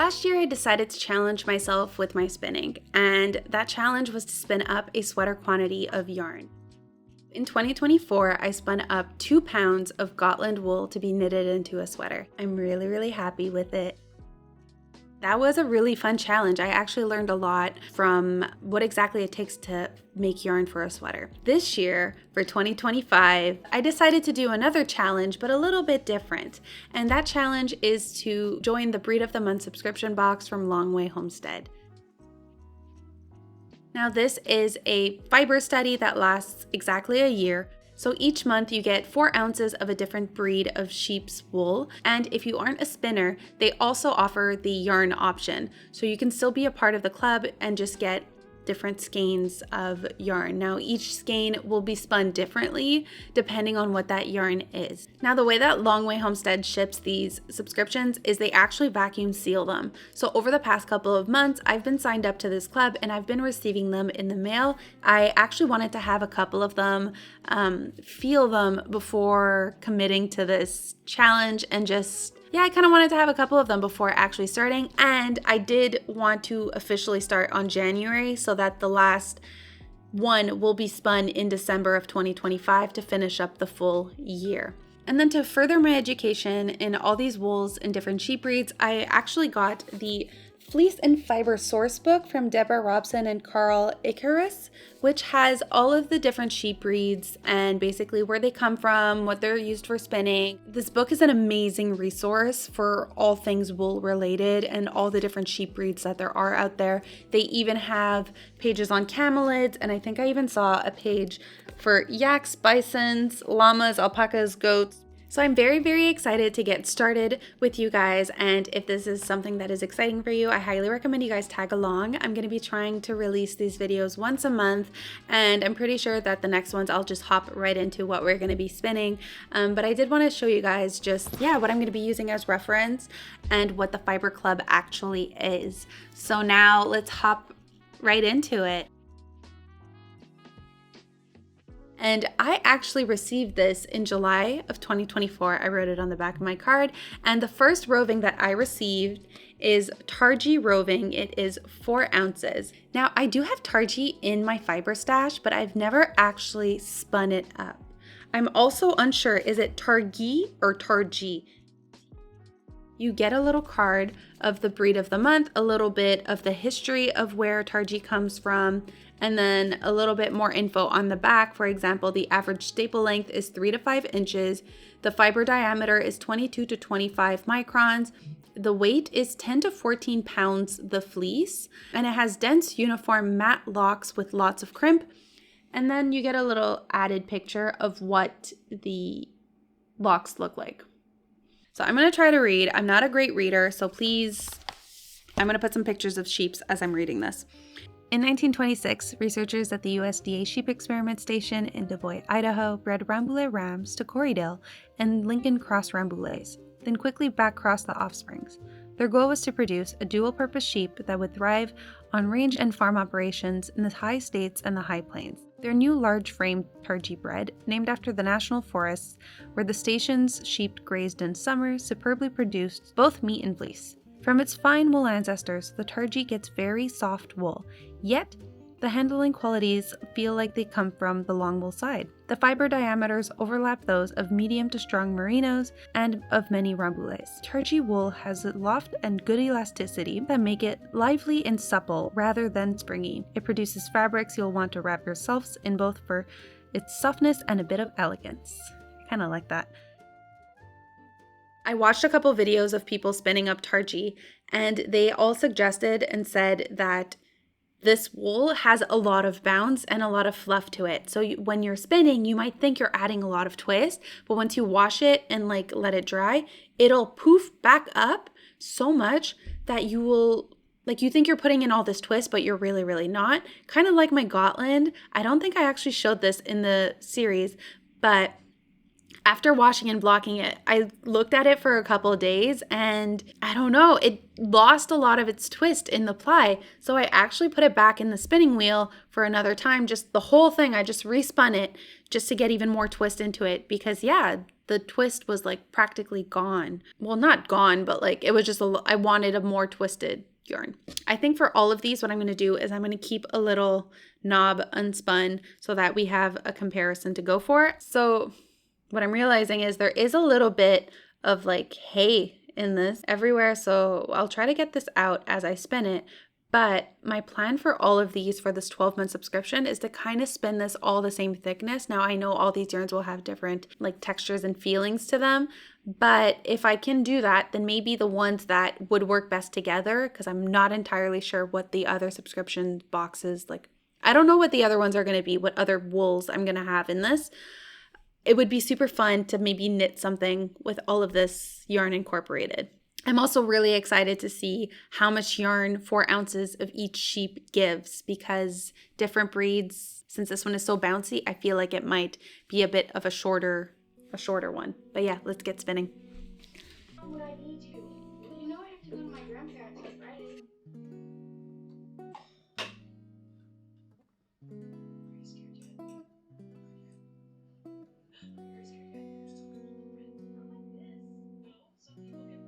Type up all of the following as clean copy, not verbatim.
Last year I decided to challenge myself with my spinning, and that challenge was to spin up a sweater quantity of yarn. In 2024, I spun up 2 pounds of Gotland wool to be knitted into a sweater. I'm really happy with it. That was a really fun challenge. I actually learned a lot from what exactly it takes to make yarn for a sweater. This year, for 2025, I decided to do another challenge, but a little bit different. And that challenge is to join the Breed of the Month subscription box from Long Way Homestead. Now, this is a fiber study that lasts exactly a year. So each month you get 4 ounces of a different breed of sheep's wool. And if you aren't a spinner, they also offer the yarn option. So you can still be a part of the club and just get different skeins of yarn. Now each skein will be spun differently depending on what that yarn is. Now the way that Long Way Homestead ships these subscriptions is they actually vacuum seal them. So over the past couple of months, I've been signed up to this club and I've been receiving them in the mail. I actually wanted to have a couple of them, feel them before committing to this challenge and I kind of wanted to have a couple of them before actually starting, and I did want to officially start on January so that the last one will be spun in December of 2025 to finish up the full year. And then to further my education in all these wools and different sheep breeds, I actually got the Fleece and Fiber Source book from Deborah Robson and Carl Icarus, which has all of the different sheep breeds and basically where they come from, what they're used for spinning. This book is an amazing resource for all things wool related and all the different sheep breeds that there are out there. They even have pages on camelids, and I think I even saw a page for yaks, bisons, llamas, alpacas, goats. So I'm very excited to get started with you guys, and if this is something that is exciting for you, I highly recommend you guys tag along. I'm going to be trying to release these videos once a month, and I'm pretty sure that the next ones I'll just hop right into what we're going to be spinning. But I did want to show you guys just, what I'm going to be using as reference and what the Fiber Club actually is. So now let's hop right into it. And I actually received this in July of 2024. I wrote it on the back of my card. And the first roving that I received is Targhee roving. It is 4 ounces. Now, I do have Targhee in my fiber stash, but I've never actually spun it up. I'm also unsure, is it Targhee or Targhee? You get a little card of the breed of the month, a little bit of the history of where Targhee comes from, and then a little bit more info on the back. For example, the average staple length is 3 to 5 inches. The fiber diameter is 22 to 25 microns. The weight is 10 to 14 pounds, the fleece, and it has dense, uniform matte locks with lots of crimp. And then you get a little added picture of what the locks look like. So I'm going to try to read. I'm not a great reader, so please, I'm going to put some pictures of sheep as I'm reading this. In 1926, researchers at the USDA Sheep Experiment Station in Devoy, Idaho, bred Rambouillet rams to Corriedale and Lincoln Cross Rambouillets, then quickly back-crossed the offsprings. Their goal was to produce a dual-purpose sheep that would thrive on range and farm operations in the high states and the high plains. Their new large-frame Targhee bred, named after the national forests where the station's sheep grazed in summer, superbly produced both meat and fleece. From its fine wool ancestors, the Targhee gets very soft wool, yet the handling qualities feel like they come from the long wool side. The fiber diameters overlap those of medium to strong merinos and of many Rambouillets. Targhee wool has a loft and good elasticity that make it lively and supple rather than springy. It produces fabrics you'll want to wrap yourselves in, both for its softness and a bit of elegance. I kind of like that. I watched a couple videos of people spinning up Targhee, and they all suggested and said that this wool has a lot of bounce and a lot of fluff to it. So when you're spinning, you might think you're adding a lot of twist, but once you wash it and let it dry, it'll poof back up so much that you will, you think you're putting in all this twist, but you're really not. Kind of like my Gotland. I don't think I actually showed this in the series, but after washing and blocking it, I looked at it for a couple of days and I don't know, it lost a lot of its twist in the ply. So I actually put it back in the spinning wheel for another time. Just the whole thing, I just respun it just to get even more twist into it because the twist was like practically gone. Well, not gone, but like it was just I wanted a more twisted yarn. I think for all of these, what I'm going to do is I'm going to keep a little knob unspun so that we have a comparison to go for. So what I'm realizing is there is a little bit of like hay in this everywhere. So I'll try to get this out as I spin it. But my plan for all of these for this 12-month subscription is to kind of spin this all the same thickness. Now I know all these yarns will have different like textures and feelings to them, but if I can do that, then maybe the ones that would work best together, because I'm not entirely sure what the other subscription boxes, like I don't know what the other ones are going to be, what other wools I'm going to have in this. It would be super fun to maybe knit something with all of this yarn incorporated. I'm also really excited to see how much yarn 4 ounces of each sheep gives, because different breeds, since this one is so bouncy, I feel like it might be a bit of a shorter one. But yeah, let's get spinning. Would I need to? You know I have to go to my grandparents on Friday. Are you scared yet? You're scared yet? You're still gonna get pregnant. Not like this. No, some people get pregnant. Oh yes, that's what you should do.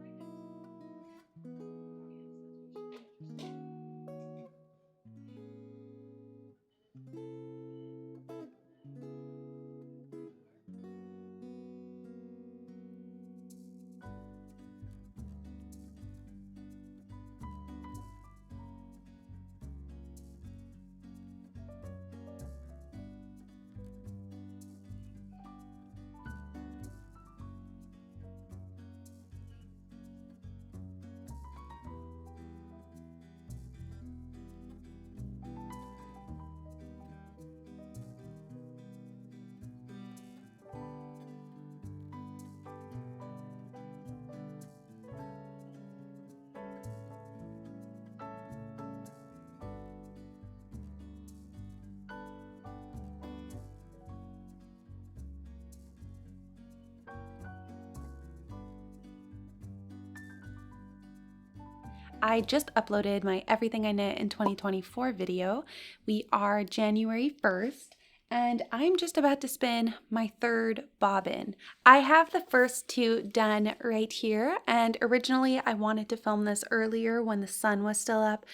I just uploaded my Everything I Knit in 2024 video. We are January 1st, and I'm just about to spin my 3rd bobbin. I have the first 2 done right here, and originally I wanted to film this earlier when the sun was still up,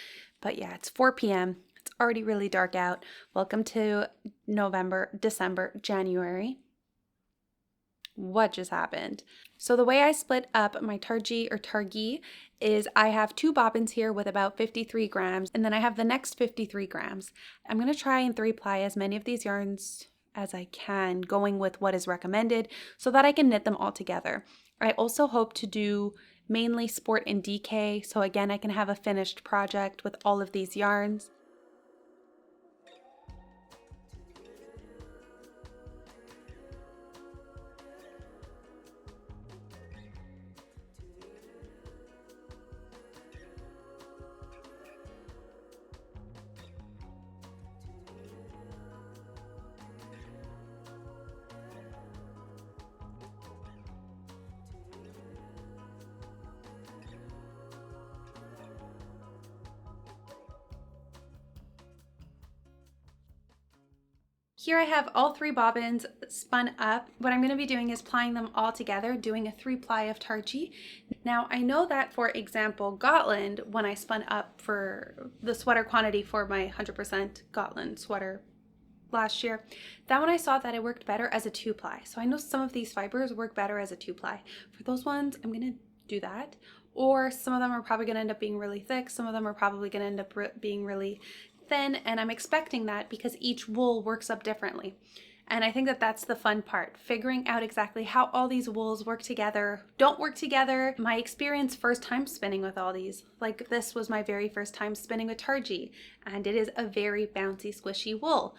but yeah, it's 4 p.m. It's already really dark out. Welcome to November, December, January. What just happened? So the way I split up my Targhee is I have 2 bobbins here with about 53 grams, and then I have the next 53 grams. I'm going to try and 3-ply as many of these yarns as I can, going with what is recommended so that I can knit them all together. I also hope to do mainly sport and DK, so again I can have a finished project with all of these yarns. Here I have all 3 bobbins spun up. What I'm going to be doing is plying them all together, doing a 3-ply of Targhee. Now I know that, for example, Gotland, when I spun up for the sweater quantity for my 100% Gotland sweater last year, that one I saw that it worked better as a 2-ply. So I know some of these fibers work better as a 2-ply. For those ones, I'm going to do that. Or some of them are probably going to end up being really thick. Some of them are probably going to end up being really thin, and I'm expecting that because each wool works up differently. And I think that that's the fun part, figuring out exactly how all these wools work together, don't work together. My experience first time spinning with all these, like this was my very first time spinning with Targhee, and it is a very bouncy, squishy wool.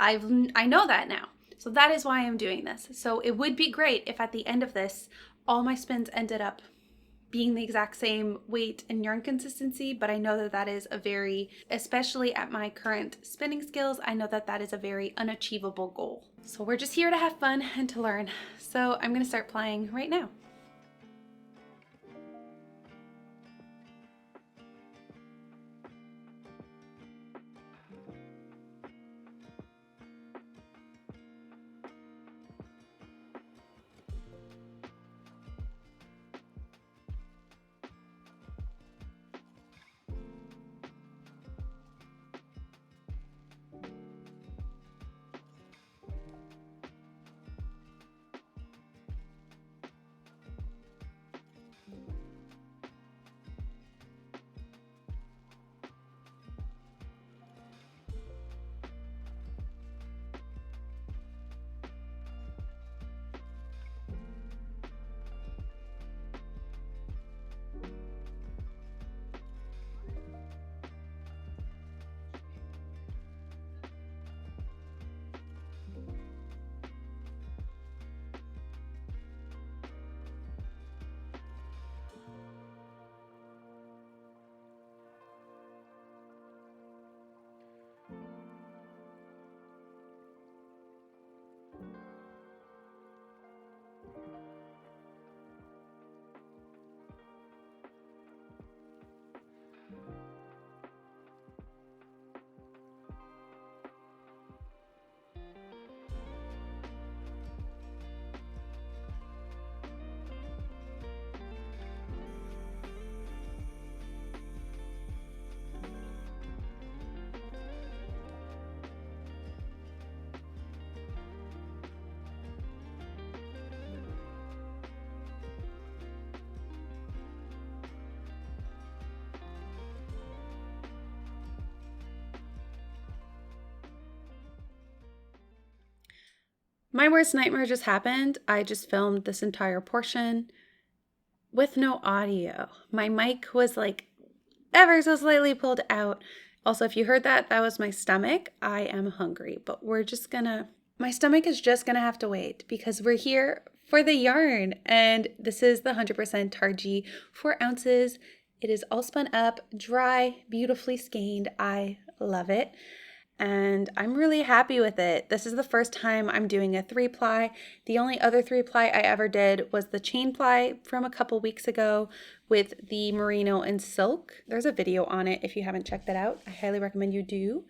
I know that now. So that is why I'm doing this. So it would be great if at the end of this, all my spins ended up being the exact same weight and yarn consistency, but I know that that is a very, especially at my current spinning skills, I know that that is a very unachievable goal. So we're just here to have fun and to learn. So I'm gonna start plying right now. My worst nightmare just happened. I just filmed this entire portion with no audio. My mic was like ever so slightly pulled out. Also, if you heard that, that was my stomach. I am hungry, but my stomach is just gonna have to wait because we're here for the yarn. And this is the 100% Targhee, 4 ounces. It is all spun up, dry, beautifully skeined. I love it. And I'm really happy with it. This is the first time I'm doing a 3-ply. The only other 3-ply I ever did was the chain ply from a couple weeks ago with the merino and silk. There's a video on it if you haven't checked that out. I highly recommend you do.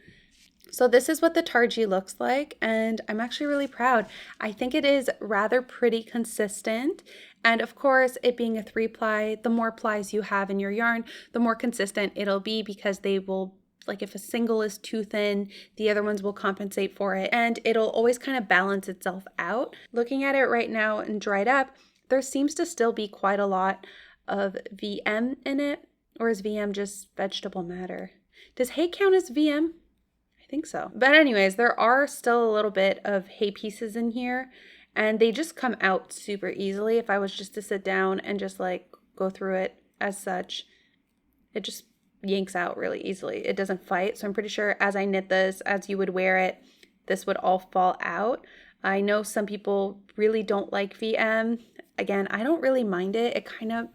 So this is what the Targhee looks like, and I'm actually really proud. I think it is rather pretty consistent. And of course, it being a 3-ply, the more plies you have in your yarn, the more consistent it'll be because they will, like if a single is too thin, the other ones will compensate for it, and it'll always kind of balance itself out. Looking at it right now and dried up, there seems to still be quite a lot of VM in it, or is VM just vegetable matter? Does hay count as VM? I think so. But anyways, there are still a little bit of hay pieces in here, and they just come out super easily. If I was just to sit down and just like go through it as such, it just yanks out really easily. It doesn't fight. So I'm pretty sure as I knit this, as you would wear it, this would all fall out. I know some people really don't like VM. Again, I don't really mind it. It kind of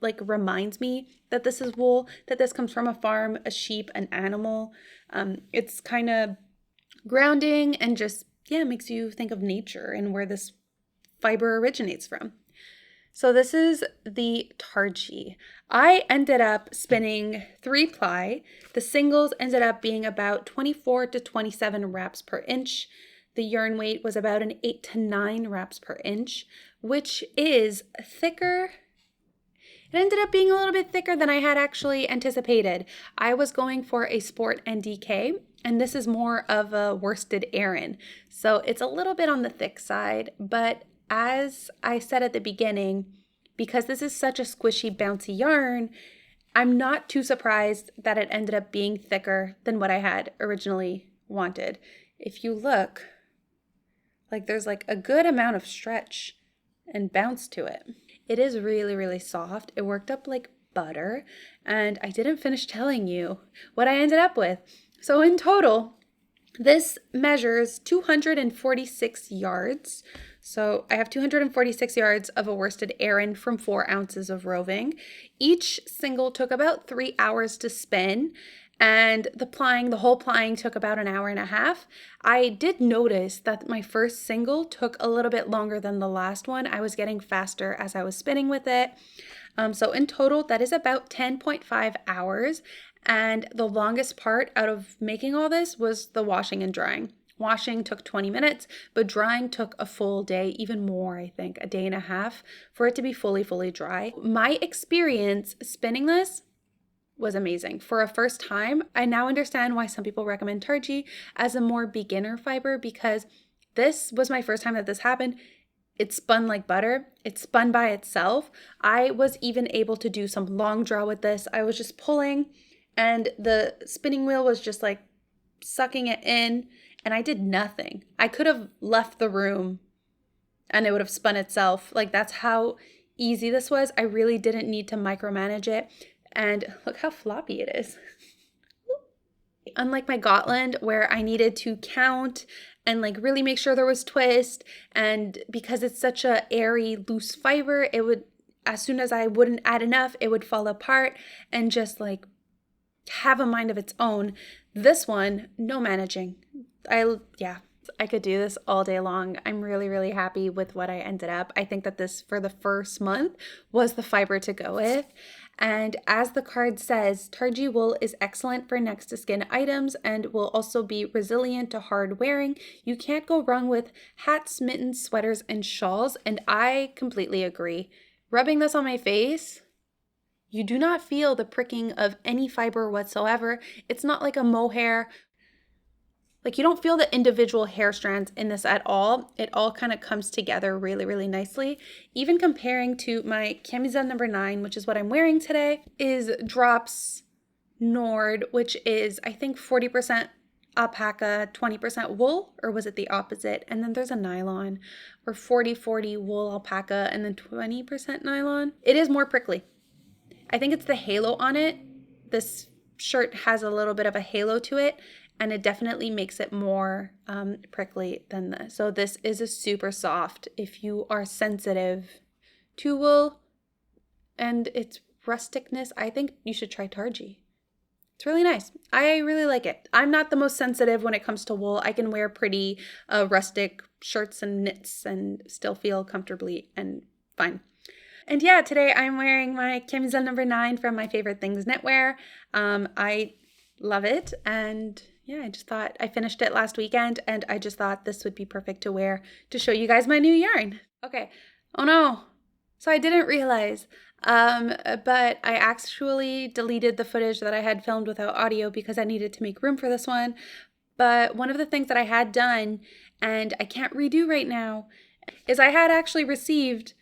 like reminds me that this is wool, that this comes from a farm, a sheep, an animal. It's kind of grounding and just, yeah, makes you think of nature and where this fiber originates from. So this is the Targhee. I ended up spinning 3-ply. The singles ended up being about 24 to 27 wraps per inch. The yarn weight was about an 8 to 9 wraps per inch, which is thicker. It ended up being a little bit thicker than I had actually anticipated. I was going for a sport NDK, and this is more of a worsted Aran. So it's a little bit on the thick side, but as I said at the beginning, because this is such a squishy, bouncy yarn, I'm not too surprised that it ended up being thicker than what I had originally wanted. If you look, like there's like a good amount of stretch and bounce to it. It is really, really soft. It worked up like butter, and I didn't finish telling you what I ended up with. So in total, this measures 246 yards. So I have 246 yards of a worsted Aran from 4 ounces of roving. Each single took about 3 hours to spin, and the whole plying took about an hour and a half. I did notice that my first single took a little bit longer than the last one. I was getting faster as I was spinning with it. So in total, that is about 10.5 hours. And the longest part out of making all this was the washing and drying. Washing took 20 minutes, but drying took a full day, even more, I think, a day and a half for it to be fully dry. My experience spinning this was amazing. For a first time, I now understand why some people recommend Targhee as a more beginner fiber, because this was my first time that this happened. It spun like butter. It spun by itself. I was even able to do some long draw with this. I was just pulling, and the spinning wheel was just like sucking it in, and I did nothing. I could have left the room and it would have spun itself. Like, that's how easy this was. I really didn't need to micromanage it. And look how floppy it is. Unlike my Gotland, where I needed to count and like really make sure there was twist, and because it's such a airy, loose fiber, it would, as soon as I wouldn't add enough, it would fall apart and just like have a mind of its own. This one, no managing. I could do this all day long. I'm really, really happy with what I ended up. I think that this, for the first month, was the fiber to go with. And as the card says, Targhee wool is excellent for next to skin items and will also be resilient to hard wearing. You can't go wrong with hats, mittens, sweaters, and shawls. And I completely agree. Rubbing this on my face, you do not feel the pricking of any fiber whatsoever. It's not like a mohair. Like, you don't feel the individual hair strands in this at all. It all kind of comes together really, really nicely. Even comparing to my camisole number 9, which is what I'm wearing today, is Drops Nord, which is, I think, 40% alpaca, 20% wool, or was it the opposite? And then there's a nylon, or 40/40 wool alpaca and then 20% nylon. It is more prickly. I think it's the halo on it. This shirt has a little bit of a halo to it, and it definitely makes it more prickly than this. So this is a super soft. If you are sensitive to wool and its rusticness, I think you should try Targhee. It's really nice. I really like it. I'm not the most sensitive when it comes to wool. I can wear pretty rustic shirts and knits and still feel comfortably and fine. And yeah, today I'm wearing my camisole number 9 from My Favorite Things Knitwear. I love it. And yeah, I just thought I finished it last weekend and I just thought this would be perfect to wear to show you guys my new yarn. Okay. Oh no. So I didn't realize, but I actually deleted the footage that I had filmed without audio because I needed to make room for this one. But one of the things that I had done, and I can't redo right now, is I had actually received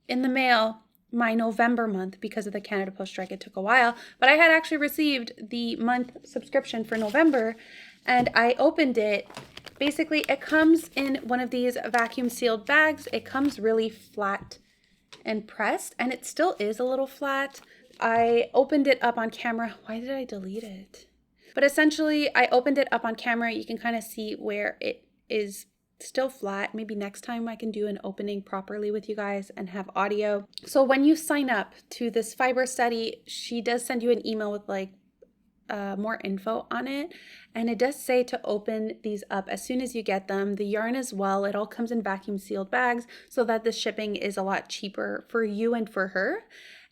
in the mail my November month because of the Canada Post strike. It took a while, but I had actually received the month subscription for November, and I opened it. Basically, it comes in one of these vacuum sealed bags. It comes really flat and pressed, and it still is a little flat. I opened it up on camera. Why did I delete it? But essentially, I opened it up on camera. You can kind of see where it is still flat. Maybe next time I can do an opening properly with you guys and have audio. So when you sign up to this fiber study, she does send you an email with like more info on it, and it does say to open these up as soon as you get them. The yarn as well, it all comes in vacuum sealed bags so that the shipping is a lot cheaper for you and for her,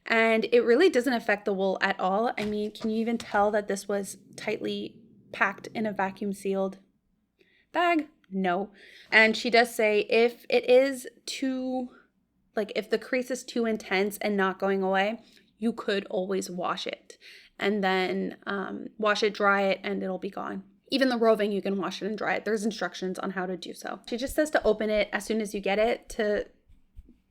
and it really doesn't affect the wool at all. I mean, can you even tell that this was tightly packed in a vacuum sealed bag? No. And she does say if it is too, like if the crease is too intense and not going away, you could always wash it and then wash it, dry it, and it'll be gone. Even the roving, you can wash it and dry it. There's instructions on how to do so. She just says to open it as soon as you get it, to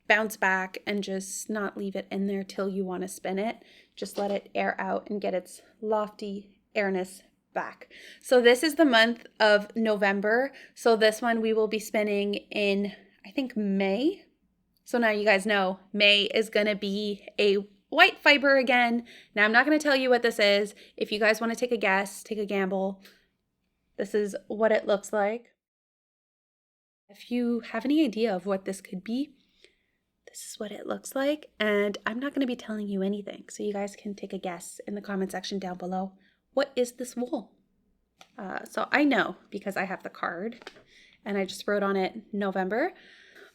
bounce back and just not leave it in there till you want to spin it. Just let it air out and get its lofty airness back. So this is the month of November. So this one we will be spinning in, I think, May. So now you guys know May is going to be a white fiber again. Now I'm not going to tell you what this is. If you guys want to take a guess, take a gamble, this is what it looks like. If you have any idea of what this could be, this is what it looks like. And I'm not going to be telling you anything. So you guys can take a guess in the comment section down below. What is this wool? So I know because I have the card and I just wrote on it November.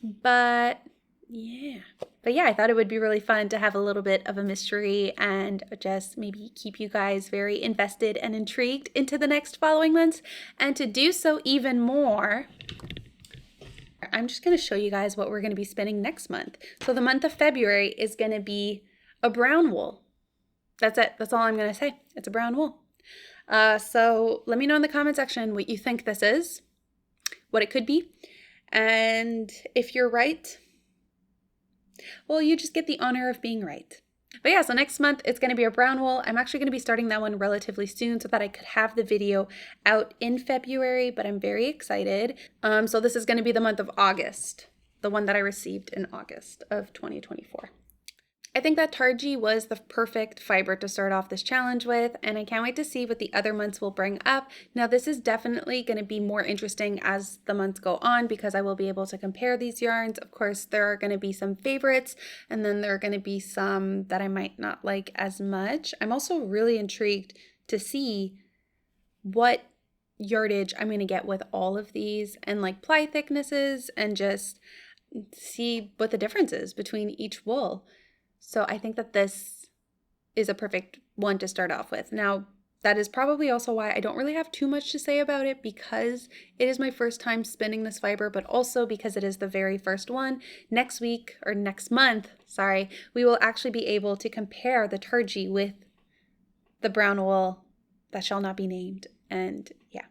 But yeah, I thought it would be really fun to have a little bit of a mystery and just maybe keep you guys very invested and intrigued into the next following months. And to do so even more, I'm just going to show you guys what we're going to be spinning next month. So the month of February is going to be a brown wool. That's it. That's all I'm going to say. It's a brown wool. So let me know in the comment section what you think this is, what it could be. And if you're right, well, you just get the honor of being right. But yeah, so next month it's going to be a brown wool. I'm actually going to be starting that one relatively soon so that I could have the video out in February, but I'm very excited. So this is going to be the month of August, the one that I received in August of 2024. I think that Targhee was the perfect fiber to start off this challenge with, and I can't wait to see what the other months will bring up. Now, this is definitely going to be more interesting as the months go on because I will be able to compare these yarns. Of course, there are going to be some favorites, and then there are going to be some that I might not like as much. I'm also really intrigued to see what yardage I'm going to get with all of these and like ply thicknesses and just see what the difference is between each wool. So I think that this is a perfect one to start off with. Now, that is probably also why I don't really have too much to say about it because it is my first time spinning this fiber, but also because it is the very first one. Next week, or next month, sorry, we will actually be able to compare the Targhee with the brown wool that shall not be named. And yeah.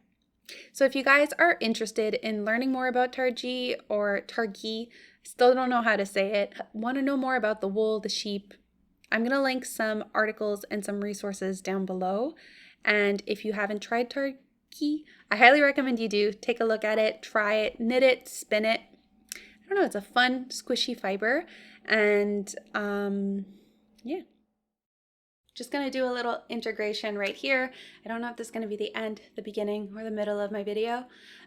So if you guys are interested in learning more about Targhee or Targhee, still don't know how to say it, want to know more about the wool, the sheep, I'm going to link some articles and some resources down below. And if you haven't tried Targhee. I highly recommend you do. Take a look at it, try it, knit it, spin it. I don't know, it's a fun, squishy fiber. And yeah. Just going to do a little integration right here. I don't know if this is going to be the end, the beginning, or the middle of my video,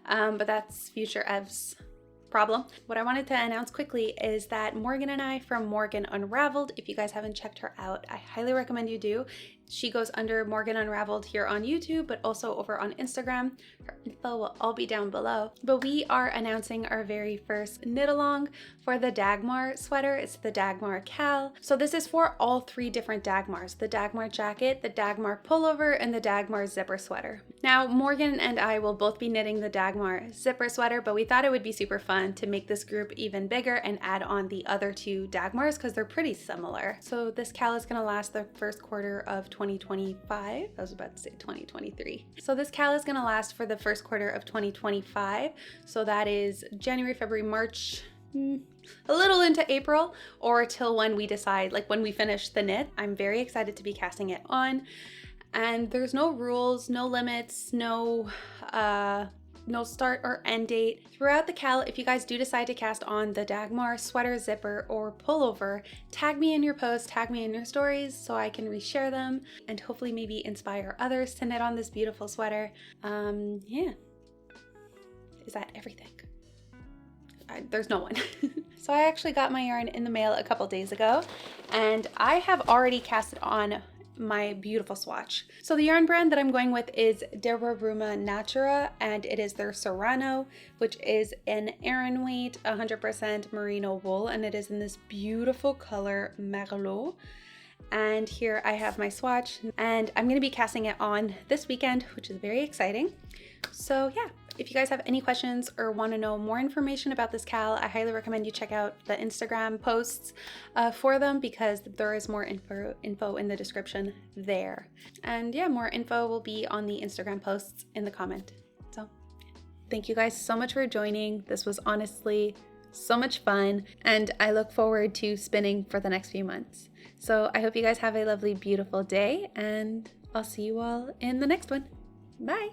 but that's future Ev's problem. What I wanted to announce quickly is that Morgan and I from Morgan Unraveled, if you guys haven't checked her out, I highly recommend you do. She goes under Morgan Unraveled here on YouTube, but also over on Instagram. Her info will all be down below. But we are announcing our very first knit along for the Dagmar sweater. It's the DagmarKAL. So this is for all 3 different Dagmars: the Dagmar jacket, the Dagmar pullover, and the Dagmar zipper sweater. Now, Morgan and I will both be knitting the Dagmar zipper sweater, but we thought it would be super fun to make this group even bigger and add on the other 2 Dagmars because they're pretty similar. So this KAL is going to last the first quarter of 2025. I was about to say 2023. So this KAL is going to last for the first quarter of 2025. So that is January, February, March, a little into April, or till when we decide, like when we finish the knit. I'm very excited to be casting it on. And there's no rules, no limits, no start or end date. Throughout the KAL, if you guys do decide to cast on the Dagmar sweater, zipper, or pullover, tag me in your posts, tag me in your stories so I can reshare them and hopefully maybe inspire others to knit on this beautiful sweater. Yeah. Is that everything? There's no one. So I actually got my yarn in the mail a couple days ago, and I have already cast it on my beautiful swatch. So the yarn brand that I'm going with is Deraruma Natura, and it is their Serrano, which is an Aran weight 100% merino wool, and it is in this beautiful color Merlot. And here I have my swatch, and I'm going to be casting it on this weekend, which is very exciting. So yeah, if you guys have any questions or want to know more information about this KAL, I highly recommend you check out the Instagram posts for them, because there is more info in the description there. And yeah, more info will be on the Instagram posts in the comment. So thank you guys so much for joining. This was honestly so much fun, and I look forward to spinning for the next few months. So I hope you guys have a lovely, beautiful day, and I'll see you all in the next one. Bye.